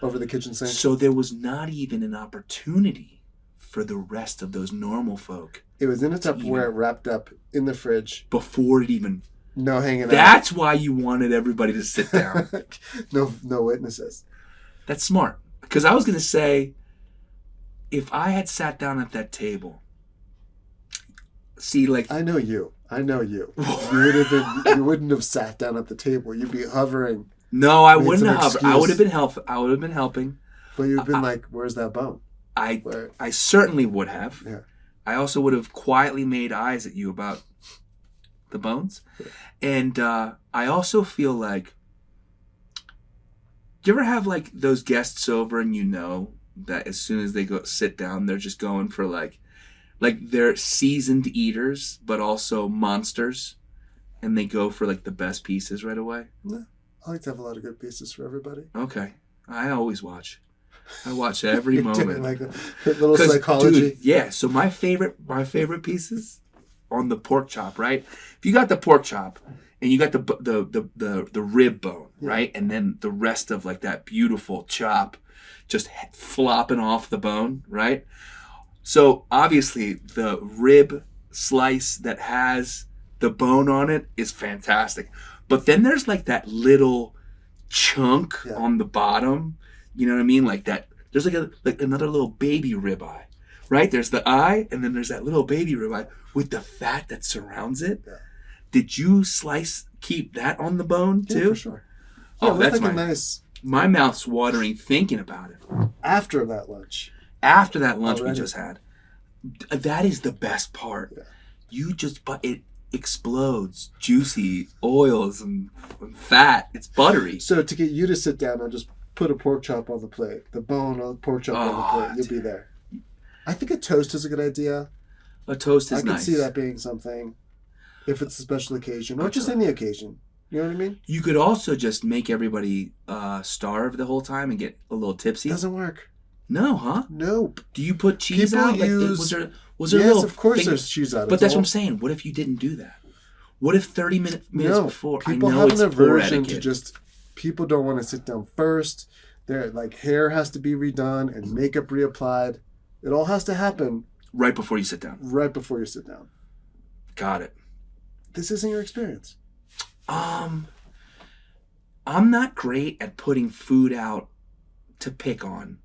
S2: over the kitchen sink.
S3: So there was not even an opportunity for the rest of those normal folk
S2: It was in a Tupperware wrapped up in the fridge.
S3: before it even...
S2: No hanging out.
S3: That's why you wanted everybody to sit down.
S2: No witnesses.
S3: That's smart. Because I was going to say, if I had sat down at that table... See,
S2: I know you. You wouldn't have sat down at the table. You'd be hovering.
S3: No, I
S2: Made
S3: wouldn't
S2: some
S3: have.
S2: excuse.
S3: I would have been helping.
S2: But you'd been like, where's that bone?
S3: I certainly would have.
S2: Yeah.
S3: I also would have quietly made eyes at you about the bones.
S2: Yeah.
S3: And I also feel like, do you ever have those guests over and that as soon as they go sit down, they're just going for like they're seasoned eaters, but also monsters, and they go for the best pieces right away?
S2: Yeah. I like to have a lot of good pieces for everybody.
S3: Okay. I always watch. I watch every
S2: You're
S3: moment.
S2: doing a little psychology.
S3: Dude, yeah. So my favorite pieces on the pork chop, right? If you got the pork chop and you got the rib bone, right, and then the rest of that beautiful chop, just flopping off the bone, right? So obviously the rib slice that has the bone on it is fantastic. But then there's like that little chunk on the bottom. You know what I mean? Like that. There's like another little baby ribeye, right? There's the eye, and then there's that little baby ribeye with the fat that surrounds it. Yeah. Did you keep that on the bone too?
S2: Yeah, for sure. Yeah,
S3: that's
S2: like nice.
S3: My mouth's watering thinking about it.
S2: After that lunch
S3: we just had. That is the best part. Yeah. But it explodes, juicy oils and fat. It's buttery.
S2: So to get you to sit down, I'll just put a pork chop on the plate. The bone on the pork chop on the plate. You'll be there. I think a toast is a good idea.
S3: A toast is nice.
S2: I could see that being something. If it's a special occasion. Or just any occasion. You know what I mean? You
S3: could also just make everybody starve the whole time and get a little tipsy.
S2: Doesn't work.
S3: No, huh?
S2: Nope.
S3: Do you put cheese
S2: People
S3: out?
S2: Use,
S3: was there
S2: yes,
S3: a little
S2: of course there's cheese out.
S3: But that's what I'm saying. What if you didn't do that? What if 30 minutes before?
S2: People have an aversion to just... People don't want to sit down first. Their hair has to be redone and makeup reapplied. It all has to happen...
S3: Right before you sit down.
S2: Right before you sit down.
S3: Got it.
S2: This isn't your experience.
S3: I'm not great at putting food out to pick on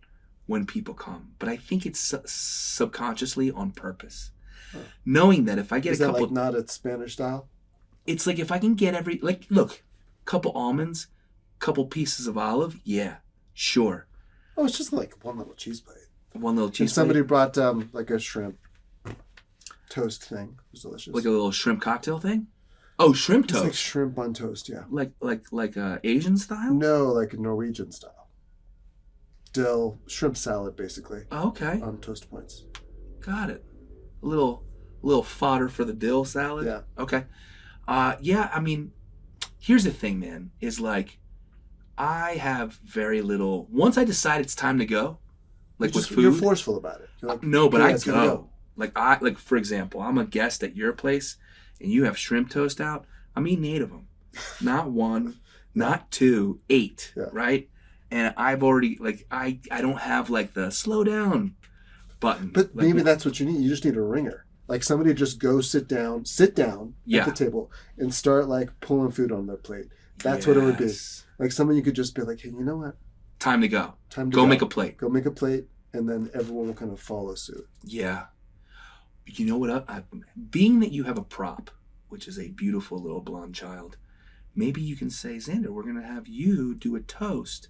S3: when people come, but I think it's subconsciously on purpose. Huh. Knowing that if I get
S2: a couple... Is that not at Spanish style?
S3: It's like if I can get look, couple almonds, couple pieces of olive, yeah, sure.
S2: Oh, it's just like one little cheese plate.
S3: One little cheese plate.
S2: Somebody brought a shrimp toast thing. It was delicious.
S3: Like a little shrimp cocktail thing? Oh, shrimp toast.
S2: It's like shrimp on toast, yeah.
S3: Like Asian style?
S2: No, like Norwegian style. Dill, shrimp salad, basically.
S3: Oh, okay.
S2: On toast points.
S3: Got it. A little fodder for the dill salad?
S2: Yeah.
S3: Okay. Yeah, I mean, here's the thing, man, is I have very little... Once I decide it's time to go, with food...
S2: You're forceful about it. You're like,
S3: no, but I go. Like, for example, I'm a guest at your place, and you have shrimp toast out. I'm eating 8 of them. Not 1, not 2, 8, right? And I've already, I don't have, the slow down button.
S2: But maybe that's what you need. You just need a ringer. Somebody just go sit down at the table and start, pulling food on their plate. That's what it would be. Someone you could just be like, hey, you know what?
S3: Time to go. Go make a plate.
S2: Go make a plate, and then everyone will kind of follow suit.
S3: Yeah. You know what? Being that you have a prop, which is a beautiful little blonde child, maybe you can say, Xander, we're going to have you do a toast.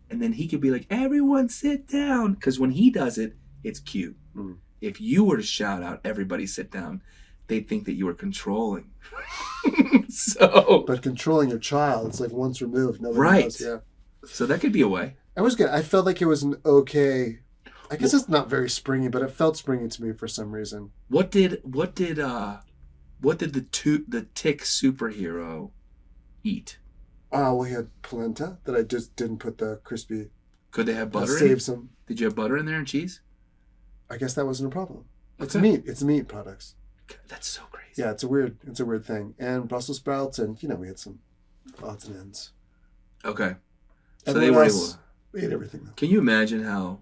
S3: And then he could be like, everyone sit down. Because when he does it, it's cute. Mm. If you were to shout out, everybody sit down, they'd think that you were controlling.
S2: But controlling your child, it's once removed. Nobody knows. Yeah.
S3: So that could be a way.
S2: I was good. I felt like it was an okay... I guess it's not very springy, but it felt springy to me for some reason.
S3: What did the tick superhero eat?
S2: We had polenta that I just didn't put the crispy.
S3: Could they have butter?
S2: Save some.
S3: Did you have butter in there and cheese?
S2: I guess that wasn't a problem. It's meat. It's meat products.
S3: That's so crazy.
S2: Yeah, it's a weird thing. And Brussels sprouts, and we had some odds and ends.
S3: Okay.
S2: So they were able to... We ate everything though.
S3: Can you imagine how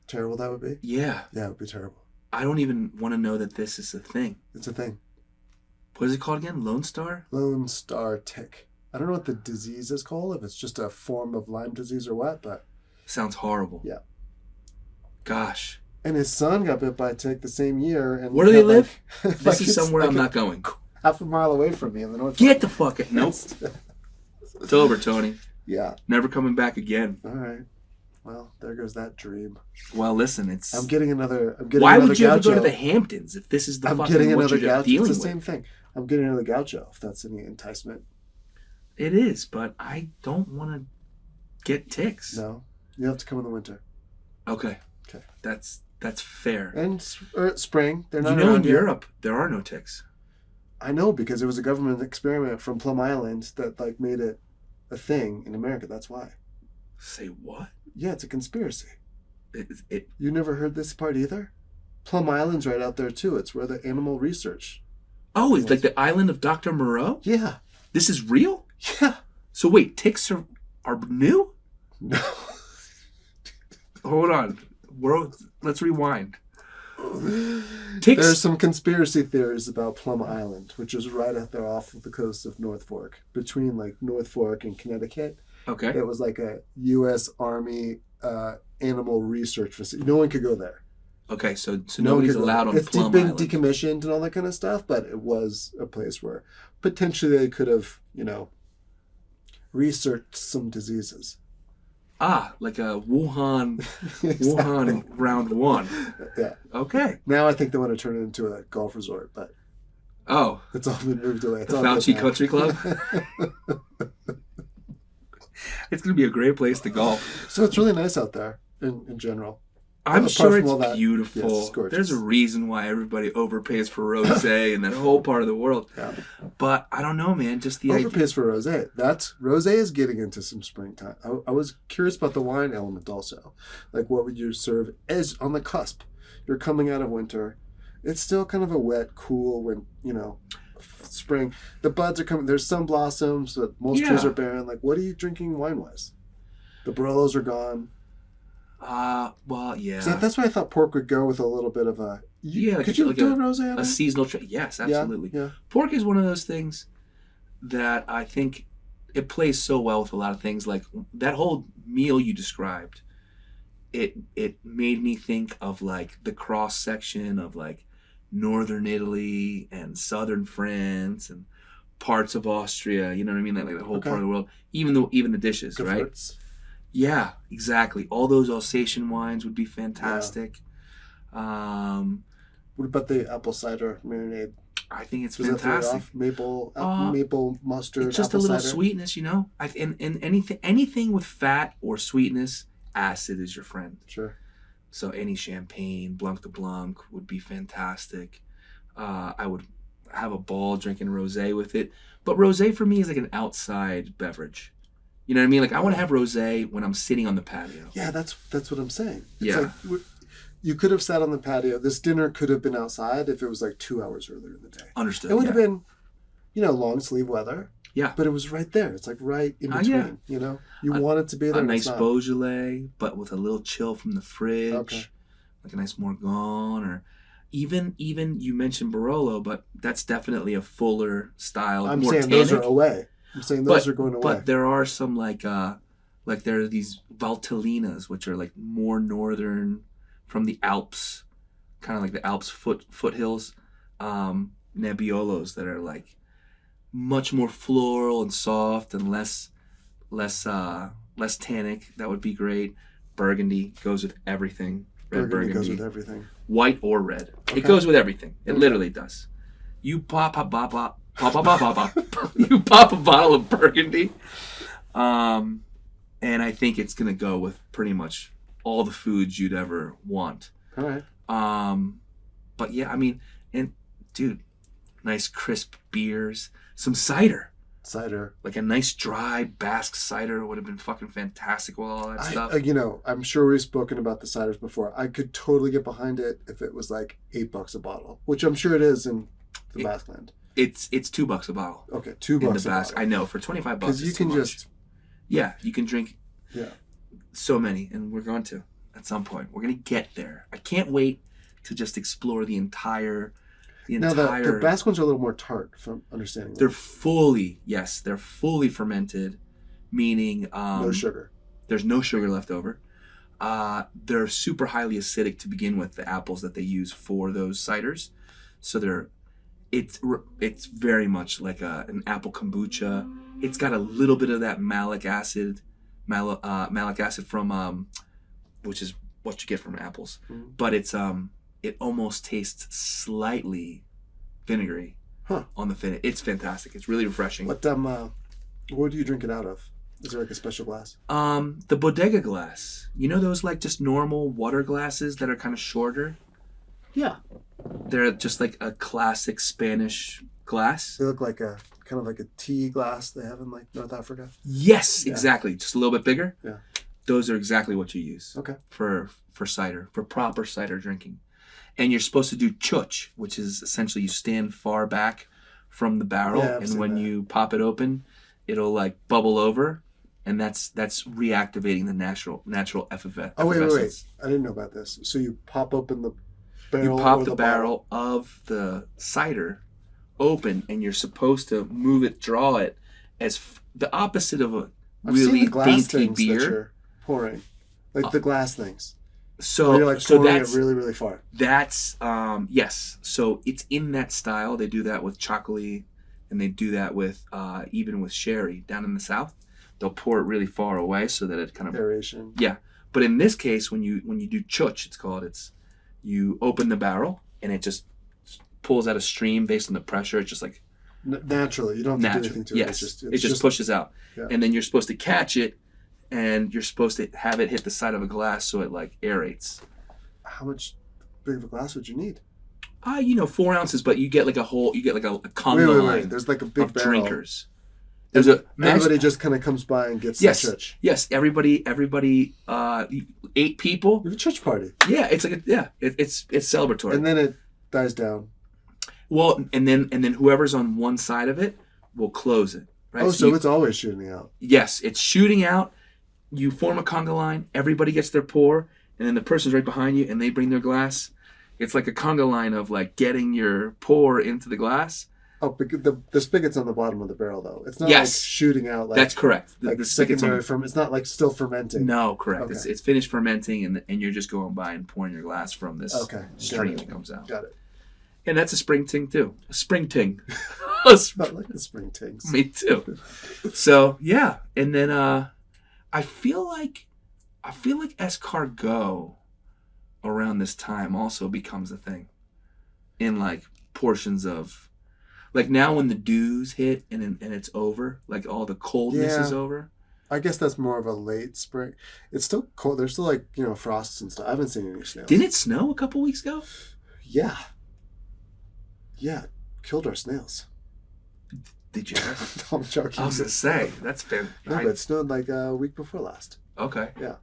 S2: terrible that would be?
S3: Yeah.
S2: Yeah, it would be terrible.
S3: I don't even want to know that this is a thing.
S2: It's a thing.
S3: What is it called again? Lone Star?
S2: Lone Star tick. I don't know what the disease is called, if it's just a form of Lyme disease or what, but...
S3: Sounds horrible.
S2: Yeah.
S3: Gosh.
S2: And his son got bit by a tick the same year. And
S3: where do they live? This is somewhere I'm not going.
S2: Half a mile away from me in the north.
S3: Get the fuck out. Nope. It's over, Tony.
S2: Yeah.
S3: Never coming back again.
S2: All right. Well, there goes that dream.
S3: Well, listen, it's...
S2: I'm getting another gaucho.
S3: Why would you ever go to the Hamptons if this is the fucking
S2: getting
S3: what
S2: another
S3: you're
S2: gaucho.
S3: dealing
S2: It's the
S3: with?
S2: same thing. I'm getting another gaucho, if that's any enticement.
S3: It is, but I don't want to get ticks.
S2: No. You have to come in the winter.
S3: Okay.
S2: Okay.
S3: That's fair.
S2: And spring. They're not
S3: in Europe, there are no ticks.
S2: I know, because it was a government experiment from Plum Island that made it a thing in America. That's why.
S3: Say what?
S2: Yeah, it's a conspiracy.
S3: It
S2: You never heard this part either? Plum Island's right out there too. It's where the animal research.
S3: Oh, it's like the island of Dr. Moreau?
S2: Yeah.
S3: This is real?
S2: Yeah.
S3: So wait, ticks are new?
S2: No.
S3: hold on. Let's rewind.
S2: There's some conspiracy theories about Plum Island, which is right off the coast of North Fork, between like North Fork and Connecticut.
S3: Okay.
S2: It was like a U.S. Army animal research facility. No one could go there.
S3: Okay, so
S2: No one
S3: nobody's
S2: could go
S3: allowed
S2: there.
S3: on
S2: It's
S3: Plum
S2: been
S3: Island.
S2: decommissioned and all that kind of stuff, but it was a place where potentially they could have, researched some diseases.
S3: Like a Wuhan
S2: Exactly.
S3: round one.
S2: Yeah.
S3: Okay.
S2: Now I think they want to turn it into a golf resort, but
S3: Oh,
S2: it's all been moved away. It's
S3: the
S2: all good
S3: Fauci
S2: now.
S3: Country Club. It's going to be a great place to golf.
S2: So it's really nice out there in general.
S3: I'm
S2: Apart
S3: sure
S2: from all
S3: it's
S2: that,
S3: beautiful.
S2: yes, it's gorgeous.
S3: There's a reason why everybody overpays for rosé in that whole part of the world.
S2: Yeah.
S3: But I don't know, man. Just the idea.
S2: Overpays for rosé. Rosé is getting into some springtime. I was curious about the wine element also. Like, what would you serve as on the cusp? You're coming out of winter. It's still kind of a wet, cool spring. The buds are coming. There's some blossoms, but most trees are barren. Like, what are you drinking wine-wise? The Barolos are gone.
S3: Well, yeah.
S2: So that's why I thought pork would go with a little bit of a. Could you do a rosé on
S3: a
S2: it?
S3: seasonal trend? Yes, absolutely.
S2: Yeah.
S3: Pork is one of those things that I think it plays so well with a lot of things. Like that whole meal you described, it made me think of like the cross section of like northern Italy and southern France and parts of Austria. You know what I mean? Like the whole part of the world. Even the dishes, right? Yeah, exactly. All those Alsatian wines would be fantastic.
S2: Yeah. What about the apple cider marinade?
S3: I think it's
S2: Was
S3: fantastic.
S2: Maple mustard.
S3: It's just
S2: apple
S3: a little
S2: cider.
S3: sweetness, and anything with fat or sweetness, acid is your friend.
S2: Sure.
S3: So any champagne, Blanc de Blanc would be fantastic. I would have a ball drinking rosé with it. But rosé for me is like an outside beverage. You know what I mean? Like I want to have rosé when I'm sitting on the patio.
S2: Yeah, that's what I'm saying. It's
S3: Yeah.
S2: like you could have sat on the patio. This dinner could have been outside if it was like 2 hours earlier in the day.
S3: Understood.
S2: It would have been, long sleeve weather.
S3: Yeah.
S2: But it was right there. It's like right in between.
S3: Yeah.
S2: You want it to be there.
S3: A
S2: and
S3: nice
S2: it's not.
S3: Beaujolais, but with a little chill from the fridge.
S2: Okay.
S3: Like a nice Morgon, or even you mentioned Barolo, but that's definitely a fuller style.
S2: I'm
S3: more
S2: saying
S3: tannic.
S2: those are away. I'm saying those are going away.
S3: But there are some like there are these Valtellinas, which are like more northern from the Alps, kind of like the Alps foothills, Nebbiolos that are like much more floral and soft and less tannic. That would be great. Burgundy goes with everything. Red Burgundy
S2: goes with everything.
S3: White or red.
S2: Okay.
S3: It goes with everything. It literally does. You pop a bottle of Burgundy, and I think it's gonna go with pretty much all the foods you'd ever want.
S2: All right.
S3: But yeah, I mean, and dude, nice crisp beers, some cider.
S2: Cider.
S3: Like a nice dry Basque cider would have been fucking fantastic with all that stuff.
S2: I'm sure we've spoken about the ciders before. I could totally get behind it if it was like $8 a bottle, which I'm sure it is in the Basque land.
S3: It's $2 a bottle.
S2: Okay, $2
S3: in the
S2: a
S3: Basque.
S2: bottle.
S3: I know for $25.
S2: Because you can just.
S3: Yeah, you can drink.
S2: Yeah.
S3: So many, and we're going to at some point. We're gonna get there. I can't wait to just explore the entire.
S2: Now the Basque ones are a little more tart, from understanding.
S3: They're fully fermented, meaning
S2: no sugar.
S3: There's no sugar left over. They're super highly acidic to begin with. The apples that they use for those ciders, so it's very much like an apple kombucha. It's got a little bit of that malic acid from which is what you get from apples, but it almost tastes slightly vinegary on the finish. It's fantastic. It's really refreshing.
S2: What do you drink it out of? Is there like a special glass?
S3: The bodega glass. You know those like just normal water glasses that are kind of shorter?
S2: Yeah.
S3: They're just like a classic Spanish glass.
S2: They look like a kind of like a tea glass they have in like North Africa.
S3: Yes,
S2: Yeah.
S3: exactly. Just a little bit bigger.
S2: Yeah.
S3: Those are exactly what you use.
S2: Okay.
S3: For cider, for proper cider drinking. And you're supposed to do chuch, which is essentially you stand far back from the barrel,
S2: Yeah, I've
S3: and
S2: seen
S3: when
S2: that.
S3: you pop it open, it'll like bubble over, and that's reactivating the natural effervescence.
S2: Oh, wait. I didn't know about this. So you pop open the barrel.
S3: You pop
S2: or
S3: the
S2: bottle.
S3: barrel of the cider open, and you're supposed to move it, draw it as the opposite of a
S2: I've seen
S3: really
S2: the glass
S3: dainty
S2: things that
S3: beer.
S2: you're pouring, like the glass things.
S3: So
S2: Where you're like
S3: so
S2: pouring
S3: that's
S2: it really, really far.
S3: that's yes. So it's in that style. They do that with chocolate, and they do that with even with sherry down in the South. They'll pour it really far away so that it kind of
S2: Aeration.
S3: yeah. But in this case, when you do chuch, it's called. It's you open the barrel and it just pulls out a stream based on the pressure. It's just like
S2: Naturally, you don't have to do anything to
S3: yes.
S2: it.
S3: It just pushes out,
S2: Yeah.
S3: and then you're supposed to catch it, and you're supposed to have it hit the side of a glass so it like aerates.
S2: How much big of a glass would you need?
S3: 4 ounces, but you get like a conga line
S2: Wait. There's like a big
S3: of
S2: barrel.
S3: drinkers. There's a
S2: Everybody just kind of comes by and gets
S3: yes,
S2: the church.
S3: yes. Everybody. 8 people.
S2: You have a church party.
S3: Yeah, it's like it's celebratory.
S2: And then it dies down.
S3: Well, and then whoever's on one side of it will close it. Right?
S2: Oh, so it's always shooting out.
S3: Yes, it's shooting out. You form a conga line. Everybody gets their pour, and then the person's right behind you, and they bring their glass. It's like a conga line of like getting your pour into the glass.
S2: Oh, because the spigot's on the bottom of the barrel, though. It's not
S3: Yes.
S2: like shooting out. Like,
S3: That's correct.
S2: Like
S3: the spigot's
S2: secondary it's not like still fermenting.
S3: No, correct.
S2: Okay.
S3: It's finished fermenting, and you're just going by and pouring your glass from this stream that comes out.
S2: Got it.
S3: And that's a spring-ting too. A spring-ting.
S2: I like the spring-tings.
S3: Me too. So yeah, and then I feel like escargot around this time also becomes a thing in like portions of like now when the dews hit and it's over, like all the coldness is over.
S2: I guess that's more of a late spring. It's still cold. There's still like frosts and stuff. I haven't seen any snails.
S3: Didn't it snow a couple weeks ago?
S2: Yeah. Yeah, killed our snails.
S3: Did you?
S2: I'm joking.
S3: I was gonna say that's fair.
S2: No, but it snowed like a week before last.
S3: Okay.
S2: Yeah.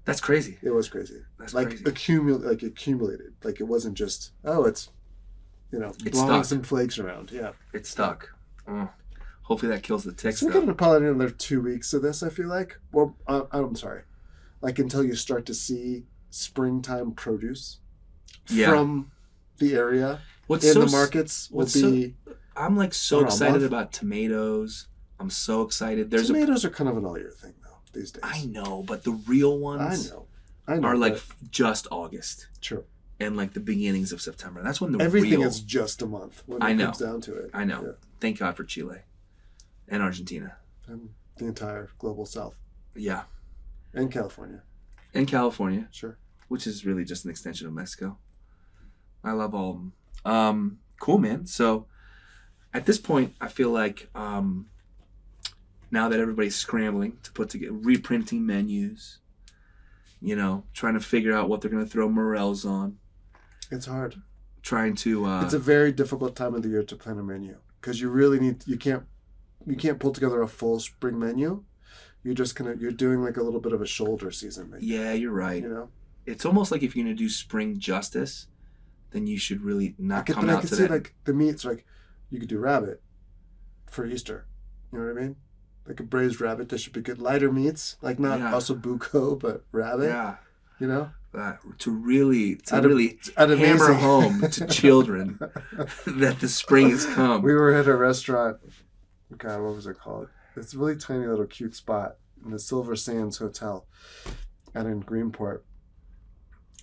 S3: That's crazy.
S2: It was crazy.
S3: That's
S2: like
S3: crazy.
S2: Accumulated. Like it wasn't just it's blowing
S3: stuck.
S2: some flakes around. Yeah.
S3: It's stuck. Hopefully that kills the ticks.
S2: So we're getting probably another 2 weeks of this. I feel like. Well, I'm sorry. Like until you start to see springtime produce from the area. The markets will be.
S3: I'm like so excited
S2: month?
S3: about tomatoes. I'm so excited.
S2: Tomatoes are kind of an all year thing though these days.
S3: I know, but the real ones
S2: I know
S3: are like just August.
S2: True.
S3: And like the beginnings of September. That's when the
S2: everything
S3: real...
S2: is just a month when it comes down to it.
S3: I know.
S2: Yeah.
S3: Thank God for Chile and Argentina.
S2: And the entire global south.
S3: Yeah.
S2: And California.
S3: Sure. Which is really just an extension of Mexico. I love all of them. Cool, man. So at this point, I feel like now that everybody's scrambling to put together, reprinting menus, trying to figure out what they're going to throw morels on.
S2: It's hard.
S3: Trying to...
S2: it's a very difficult time of the year to plan a menu because you really you can't pull together a full spring menu. You're just you're doing like a little bit of a shoulder season menu.
S3: Yeah, you're right. It's almost like if you're going to do spring justice, then you should really not come out to that. I could
S2: see like the meats, like you could do rabbit for Easter. You know what I mean? Like a braised rabbit dish would be good. Lighter meats, like not ossobuco, but rabbit.
S3: Yeah. To really hammer home to children that the spring has come.
S2: We were at a restaurant. God, what was it called? It's a really tiny little cute spot in the Silver Sands Hotel out in Greenport.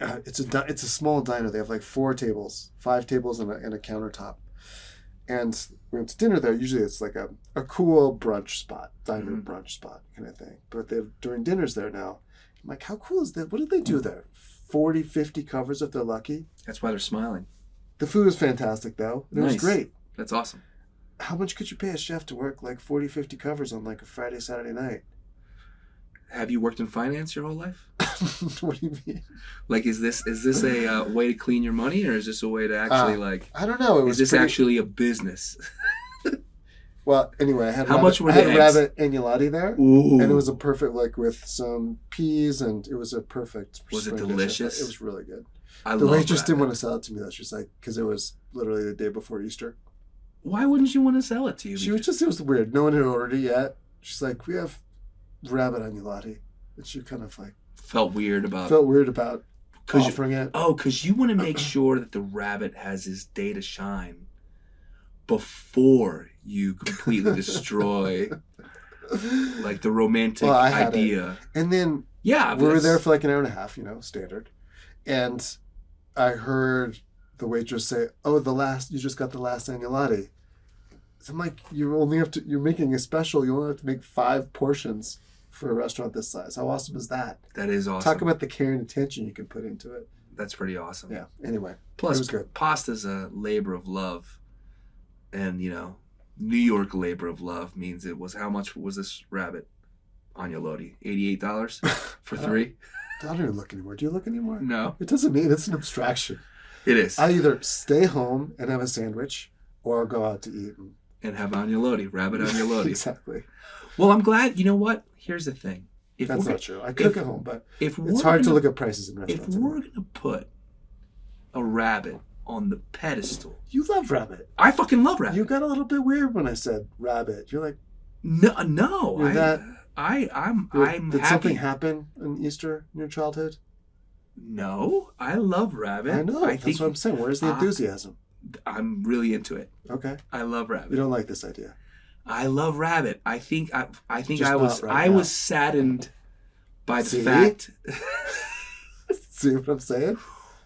S2: It's a small diner. They have like 5 tables and a countertop. And we went to dinner there. Usually it's like a cool brunch spot, diner brunch spot kind of thing. But they're doing dinners there now. I'm like, how cool is that? What did they do there? 40, 50 covers if they're lucky.
S3: That's why they're smiling.
S2: The food was fantastic though. It was great.
S3: That's awesome.
S2: How much could you pay a chef to work like 40, 50 covers on like a Friday, Saturday night?
S3: Have you worked in finance your whole life?
S2: What do you mean?
S3: Like, is this a way to clean your money, or is this a way to actually
S2: I don't know.
S3: Is this actually a business?
S2: Well, anyway, I had rabbit agnolotti there,
S3: Ooh.
S2: And it was a perfect with some peas, and it was a perfect.
S3: Was it delicious?
S2: It was really good.
S3: The
S2: waitress didn't want to sell it to me though. She's like, because it was literally the day before Easter.
S3: Why wouldn't you want to sell it to you?
S2: It was weird. No one had ordered it yet. She's like, we have rabbit agnolotti that you kind of like
S3: Felt weird about
S2: offering it.
S3: Oh, because you want to make sure that the rabbit has his day to shine before you completely destroy like the romantic idea.
S2: And then we were there for like an hour and a half, standard. And I heard the waitress say, "Oh, you just got the last agnolotti." So I'm like, you're making a special. You only have to make 5 portions for a restaurant this size. How awesome is that?
S3: That is awesome.
S2: Talk about the care and attention you can put into it.
S3: That's pretty awesome.
S2: Yeah. Anyway,
S3: plus
S2: it was good.
S3: Pasta's a labor of love, and New York labor of love means it was how much was this rabbit agnolotti? $88 for 3.
S2: I don't even look anymore. Do you look anymore?
S3: No.
S2: It doesn't mean it's an abstraction.
S3: It is.
S2: I either stay home and have a sandwich, or go out to eat
S3: and have agnolotti, rabbit agnolotti.
S2: Exactly.
S3: Well, I'm glad. You know what? Here's the thing.
S2: That's not true. I cook at home, but it's hard to look at prices in restaurants.
S3: If we're going to put a rabbit on the pedestal.
S2: You love rabbit.
S3: I fucking love rabbit.
S2: You got a little bit weird when I said rabbit. You're like...
S3: No.
S2: I'm Did
S3: happy.
S2: Something happen on Easter in your childhood?
S3: No. I love rabbit.
S2: I know. That's what I'm saying. Where's the enthusiasm?
S3: I'm really into it.
S2: Okay.
S3: I love rabbit.
S2: You don't like this idea?
S3: I love rabbit. I think
S2: Just
S3: I was saddened by the fact.
S2: See what I'm saying?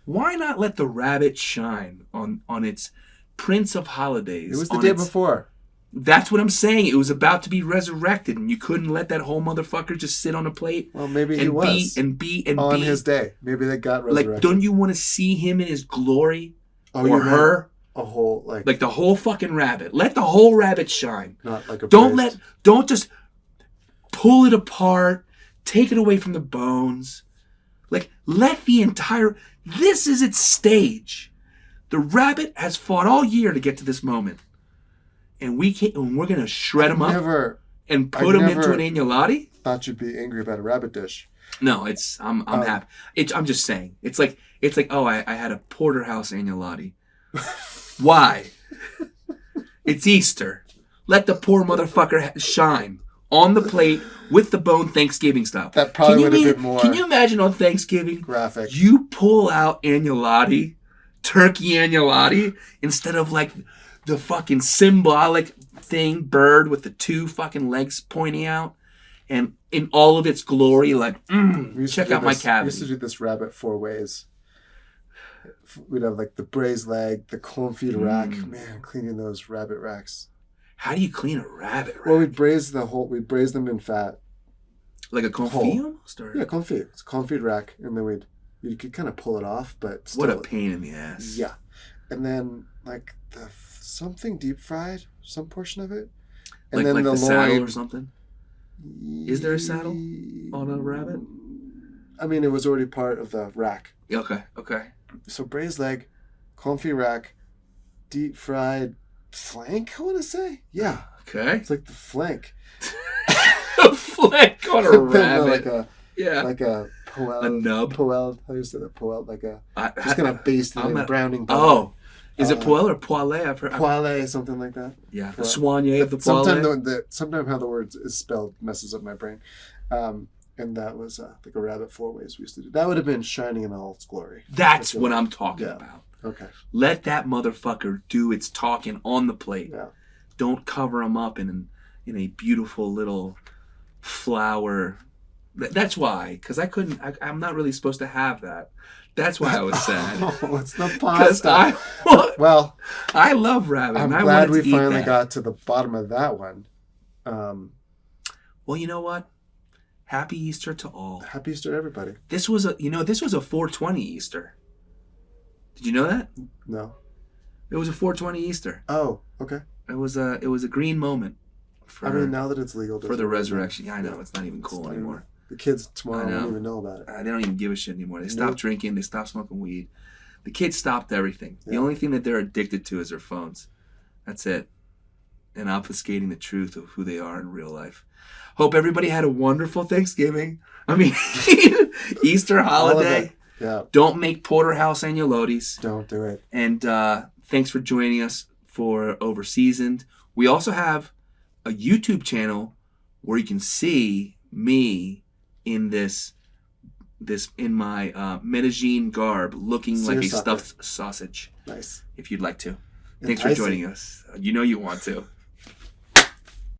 S3: Why not let the rabbit shine on its Prince of Holidays?
S2: It was the day before.
S3: That's what I'm saying. It was about to be resurrected, and you couldn't let that whole motherfucker just sit on a plate.
S2: Well, maybe he was. On his day. Maybe they got resurrected.
S3: Like, don't you want to see him in his glory?
S2: Oh,
S3: or her?
S2: A whole,
S3: like the whole fucking rabbit. Let the whole rabbit shine.
S2: Not like a
S3: Don't just pull it apart, take it away from the bones. Like, let the entire... This is its stage. The rabbit has fought all year to get to this moment. And we're going to shred him up and put him into an agnolotti?
S2: Thought you'd be angry about a rabbit dish.
S3: No, I'm happy. I'm just saying. It's like, oh, I had a porterhouse agnolotti. Why? It's Easter. Let the poor motherfucker shine on the plate with the bone Thanksgiving style.
S2: That probably would have been more.
S3: Can you imagine on Thanksgiving?
S2: Graphic.
S3: You pull out agnolotti, turkey agnolotti, instead of like the fucking symbolic thing, bird with the 2 fucking legs pointing out, and in all of its glory, like, check out my cavity.
S2: We used to do this rabbit 4 ways. We'd have like the braised leg, the confit rack. Man, cleaning those rabbit racks.
S3: How do you clean a rabbit rack?
S2: Well, we'd braise them in fat.
S3: Like a confit almost? Or?
S2: Yeah, confit. It's a confit rack. And then you could kind of pull it off, but still.
S3: What a pain in the ass.
S2: Yeah. And then like something deep fried, some portion of it. And then the
S3: saddle or something? Is there a saddle on a rabbit?
S2: I mean, it was already part of the rack.
S3: Okay.
S2: So braised leg, confit rack, deep fried flank, I want to say. Yeah.
S3: Okay.
S2: It's like the flank.
S3: A flank on a rabbit.
S2: Like a poêle.
S3: A nub.
S2: Poêle. How do you say that? Poêle. Like just kind of based in browning.
S3: Oh. Is it poêle or poêlé? I've heard.
S2: Poêlé, something like that.
S3: Yeah. The soigné of the poêlé.
S2: Sometimes how the word is spelled messes up my brain. And that was like a rabbit 4 ways we used to do. That would have been shining in all its glory.
S3: That's what I'm talking about.
S2: Okay.
S3: Let that motherfucker do its talking on the plate.
S2: Yeah.
S3: Don't cover him up in a beautiful little flower. That's why, because I'm not really supposed to have that. That's why I was sad.
S2: Oh, it's the pasta.
S3: I love rabbit.
S2: I'm glad we finally got to the bottom of that one.
S3: Well, you know what? Happy Easter to all.
S2: Happy Easter to everybody.
S3: This was a 420 Easter. Did you know that?
S2: No.
S3: It was a 420 Easter.
S2: Oh, okay.
S3: It was a green moment.
S2: Now that it's legal
S3: for the resurrection. Yeah, I know it's not even cool anymore.
S2: The kids tomorrow won't even know about it.
S3: They don't even give a shit anymore. They stopped drinking. They stopped smoking weed. The kids stopped everything. Yeah. The only thing that they're addicted to is their phones. That's it. And obfuscating the truth of who they are in real life. Hope everybody had a wonderful Thanksgiving. I mean, Easter holiday.
S2: Yeah.
S3: Don't make porterhouse agnolottis.
S2: Don't do it.
S3: And thanks for joining us for Overseasoned. We also have a YouTube channel where you can see me in in my Medellin garb, looking like a
S2: Seersucker.
S3: stuffed sausage.
S2: Nice.
S3: If you'd like to. Thanks for
S2: Enticing.
S3: joining us. You know you want to.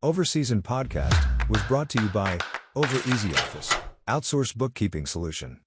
S4: Overseasoned Podcast was brought to you by Over Easy Office, outsourced bookkeeping solution.